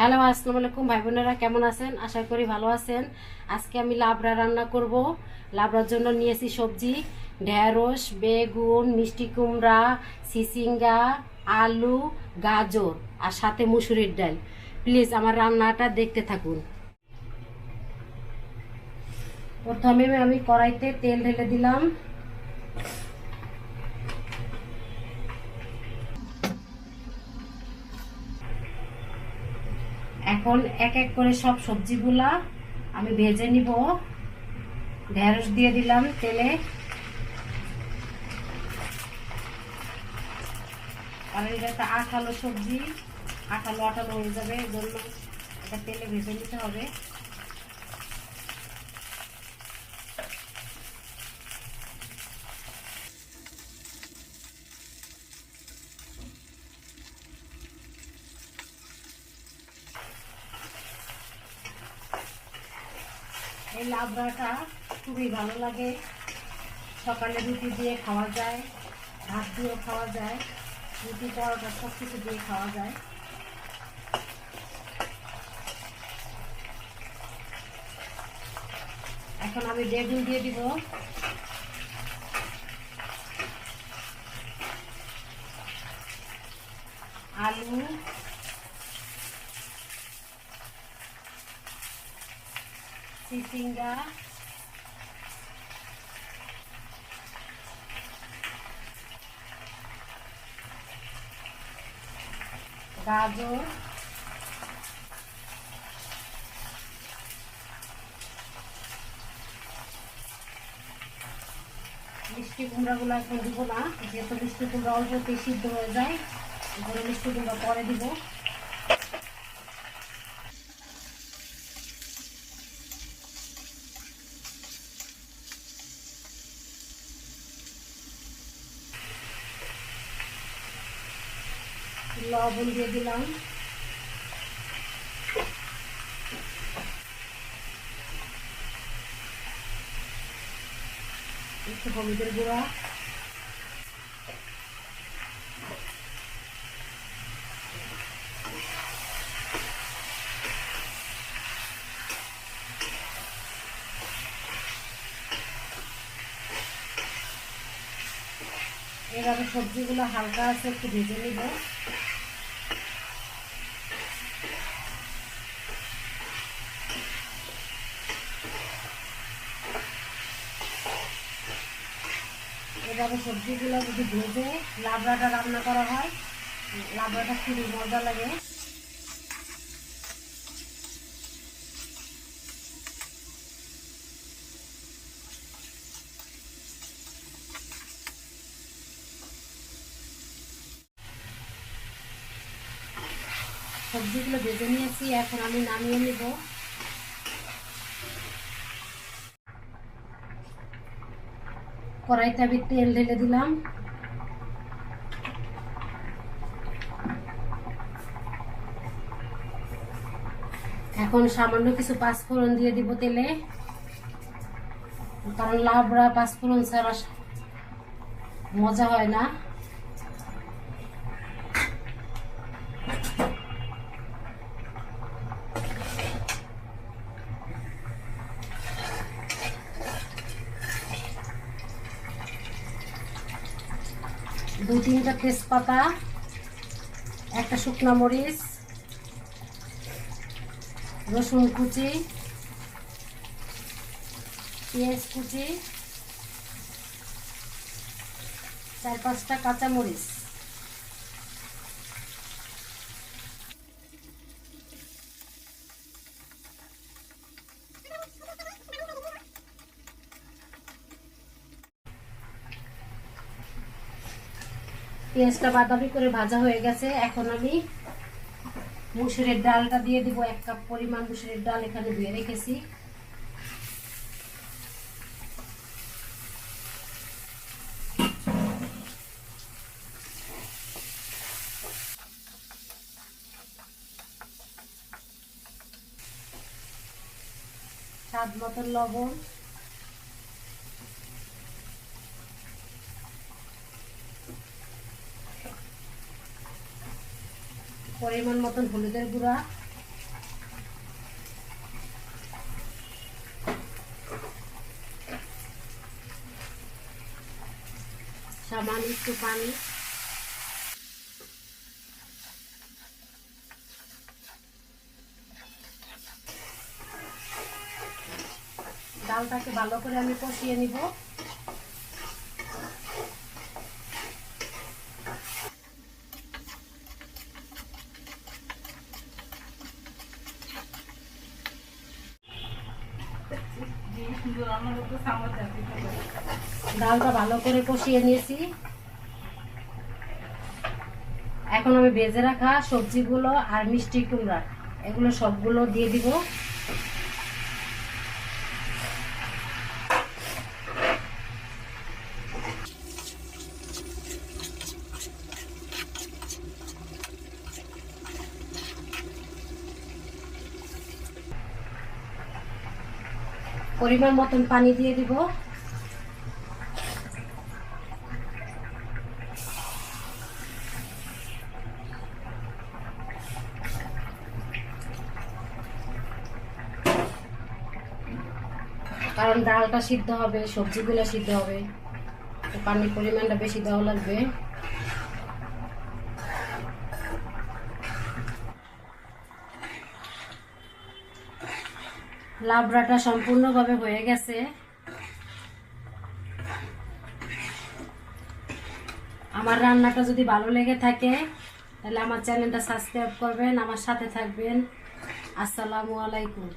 Hello, আসসালামু আলাইকুম ভাই বোনেরা, কেমন আছেন? আশা করি ভালো আছেন। আজকে আমি লাবড়া রান্না করব। লাবড়ার জন্য নিয়েছি সবজি: ঢেঁড়স, বেগুন, মিষ্টি কুমড়া, চিচিঙ্গা, আলু, গাজর আর সাথে মুসুরির ডাল। প্লিজ আমার রান্নাটা দেখতে থাকুন। প্রথমে আমি কড়াইতে তেল ঢেলে দিলাম। এখন এক এক করে সব সবজিগুলা আমি ভেজে নিব। ঢেঁড়স দিয়ে দিলাম তেলে, কারণ এটা একটা আঠালো সবজি, আঠালো আঠালো হয়ে যাবে, এই জন্য এটা তেলে ভেজে নিতে হবে। এই লাবড়াটা খুবই ভালো লাগে, সকালে রুটি দিয়ে খাওয়া যায়, ভাত দিয়েও খাওয়া যায়, রুটি পরোটা সব কিছু দিয়ে খাওয়া যায়। এখন আমি বেগুন দিয়ে দিব, আলু, চিচিঙ্গা, গাজর, মিষ্টি কুমড়াগুলো এখন দিব না, যেহেতু মিষ্টি কুমড়া অল্পতেই সিদ্ধ হয়ে যায়, এগুলো মিষ্টি কুমড়া পরে দিব। লবণ দিয়ে দিলাম, একটু হলুদের গুঁড়া, এভাবে সবজিগুলো হালকা আছে একটু ভেজে নিব। এভাবে সবজিগুলো যদি ভেজে লাবড়াটা রান্না করা হয়, লাবড়াটা খুবই মজা লাগে। সবজিগুলো ভেজে নিয়েছি, এখন আমি নামিয়ে নিব। কড়াইতে আমি তেল ঢেলে দিলাম, এখন সামান্য কিছু পাঁচফোড়ন দিয়ে দিব তেলে, কারণ লাবড়া পাঁচফোড়ন ছাড়া মজা হয় না। দুই তিনটা তেজপাতা, একটা শুকনা মরিচ, রসুন কুচি, পেঁয়াজ কুচি, 4-5টা কাঁচা মরিচ। পেঁয়াজটা বাদামি করে ভাজা হয়ে গেছে, এখন আমি মুসুরের ডালটা দিয়ে দিব। 1 কাপ পরিমাণ মুসুরের ডাল এখানে ধুয়ে রেখেছি। স্বাদ মতন লবণ, পরিমাণ মতন হলুদের গুঁড়া, একটু পানি। ডালটাকে ভালো করে আমি কষিয়ে নিব। ডালটা ভালো করে কষিয়ে নিয়েছি। এখন আমি ভেজে রাখা সবজিগুলো আর মিষ্টি কুমড়া এগুলো সবগুলো দিয়ে দিব। পরিমাণ মতন পানি দিয়ে দিব। কারণ ডালটা সিদ্ধ হবে, সবজিগুলো সিদ্ধ হবে, তো পানির পরিমাণটা বেশি দেওয়া লাগবে। লাবড়াটা সম্পূর্ণভাবে হয়ে গেছে। আমার রান্নাটা যদি ভালো লেগে থাকে তাহলে আমার চ্যানেলটা সাবস্ক্রাইব করবেন, আমার সাথে থাকবেন। আসসালামু আলাইকুম।